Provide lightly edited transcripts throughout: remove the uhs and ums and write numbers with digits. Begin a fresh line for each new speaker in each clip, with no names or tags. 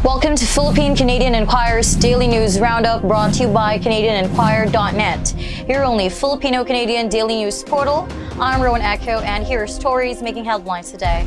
Welcome to Philippine-Canadian Enquirer's Daily News Roundup, brought to you by CanadianEnquirer.net, your only Filipino-Canadian daily news portal. I'm Rowan Echo, and here are stories making headlines today.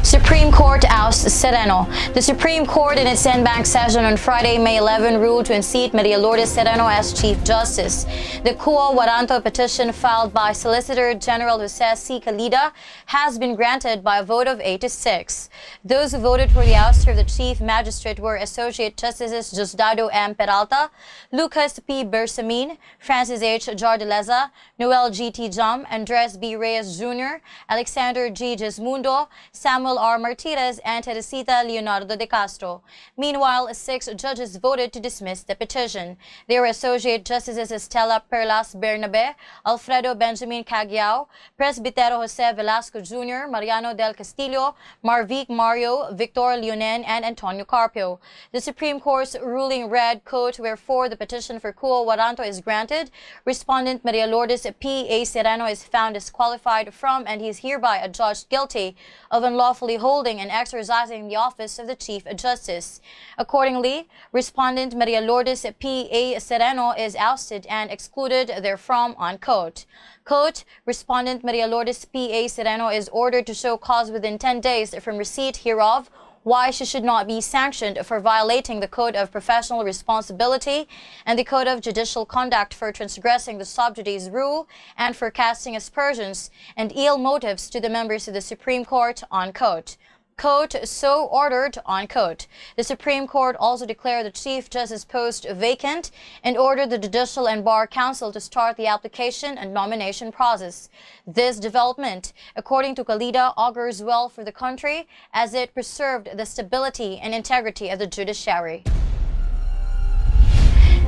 Supreme Court ousts Sereno. The Supreme Court in its en banc session on Friday, May 11, ruled to unseat Maria Lourdes Sereno as Chief Justice. The quo warranto petition filed by Solicitor General SolGen Calida has been granted by a vote of 8-6. Those who voted for the ouster of the Chief Magistrate were Associate Justices Diosdado M. Peralta, Lucas P. Bersamin, Francis H. Jardeleza, Noel G. T. Jam, Andres B. Reyes Jr., Alexander G. Gismundo, Samuel R. Martirez, and Teresita Leonardo de Castro. Meanwhile, 6 judges voted to dismiss the petition. They were Associate Justices Estela Perlas Bernabe, Alfredo Benjamin Cagiao, Presbitero Jose Velasco Jr., Mariano del Castillo, Marvic Mario, Victor Leonen, and Antonio Carpio. The Supreme Court's ruling read, quote, "Wherefore the petition for quo warranto is granted, Respondent Maria Lourdes P.A. Sereno is found disqualified from and he is hereby adjudged guilty of unlawfully holding and exercising the office of the Chief Justice." Accordingly, Respondent Maria Lourdes P.A. Sereno is ousted and excluded therefrom, unquote. Quote, "Respondent Maria Lourdes P.A. Sereno is ordered to show cause within 10 days from receipt hereof why she should not be sanctioned for violating the Code of Professional Responsibility and the Code of Judicial Conduct, for transgressing the sub judice rule and for casting aspersions and ill motives to the members of the Supreme Court, unquote. Quote, "So ordered," unquote. The Supreme Court also declared the Chief Justice post vacant and ordered the Judicial and Bar Council to start the application and nomination process. This development, according to Calida, augurs well for the country as it preserved the stability and integrity of the judiciary.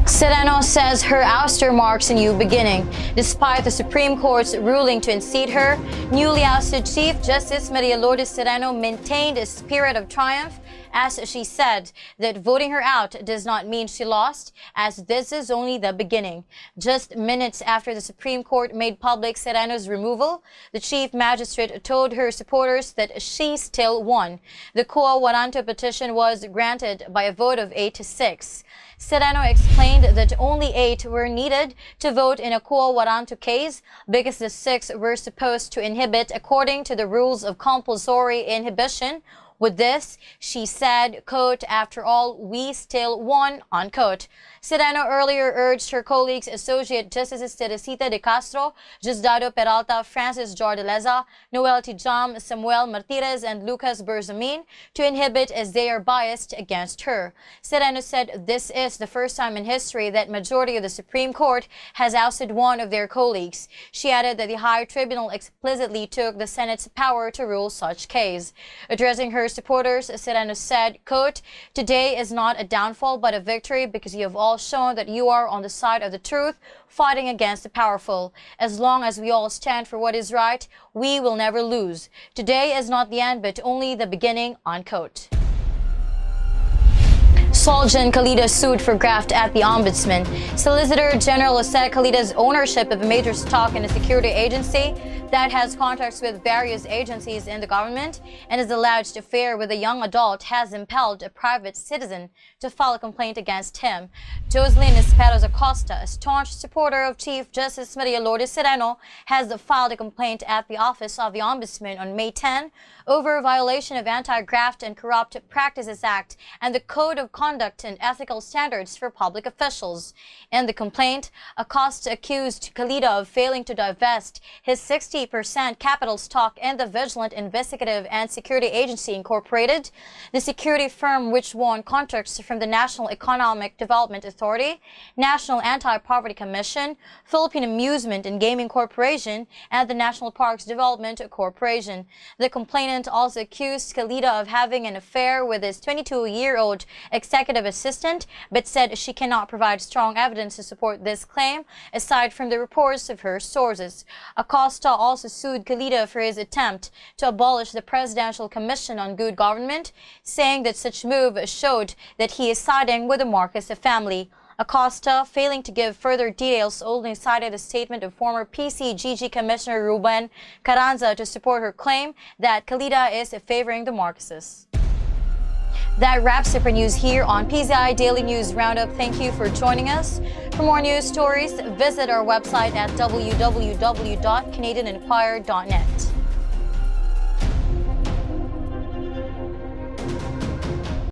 Sereno says her ouster marks a new beginning. Despite the Supreme Court's ruling to unseat her, newly ousted Chief Justice Maria Lourdes Sereno maintained a spirit of triumph, as she said that voting her out does not mean she lost, as this is only the beginning. Just minutes after the Supreme Court made public Sereno's removal, the Chief Magistrate told her supporters that she still won. The quo warranto petition was granted by a vote of 8-6. Sereno explained that only 8 were needed to vote in a quo warranto case because the 6 were supposed to inhibit according to the rules of compulsory inhibition. With this, she said, quote, "After all, we still won," unquote. Sereno earlier urged her colleagues, Associate Justices Teresita de Castro, Diosdado Peralta, Francis Jardeleza, Noel T. Jam, Samuel Martirez, and Lucas Berzamin to inhibit as they are biased against her. Sereno said this is the first time in history that majority of the Supreme Court has ousted one of their colleagues. She added that the High Tribunal explicitly took the Senate's power to rule such case. Addressing her supporters, Sereno said, quote, "Today is not a downfall but a victory because you have all shown that you are on the side of the truth, fighting against the powerful. As long as we all stand for what is right, we will never lose. Today is not the end but only the beginning," unquote. SolGen Calida sued for graft at the Ombudsman. Solicitor General Calida's ownership of a major stock in a security agency that has contracts with various agencies in the government and is alleged affair with a young adult has impelled a private citizen to file a complaint against him. Jocelyn Esperos Acosta, a staunch supporter of Chief Justice Maria Lourdes Sereno, has filed a complaint at the Office of the Ombudsman on May 10 over a violation of Anti-Graft and Corrupt Practices Act and the Code of Conduct and Ethical Standards for Public Officials. In the complaint, Acosta accused Calida of failing to divest his 60% capital stock in the Vigilant Investigative and Security Agency Incorporated, the security firm which won contracts from the National Economic Development Authority, National Anti-Poverty Commission, Philippine Amusement and Gaming Corporation, and the National Parks Development Corporation. The complainant also accused Calida of having an affair with his 22-year-old executive assistant, but said she cannot provide strong evidence to support this claim, aside from the reports of her sources. Acosta also sued Calida for his attempt to abolish the Presidential Commission on Good Government, saying that such move showed that he is siding with the Marcos family. Acosta, failing to give further details, only cited a statement of former PCGG Commissioner Ruben Carranza to support her claim that Calida is favoring the Marcoses. That wraps up our news here on PZI Daily News Roundup. Thank you for joining us. For more news stories, visit our website at www.canadianenquirer.net.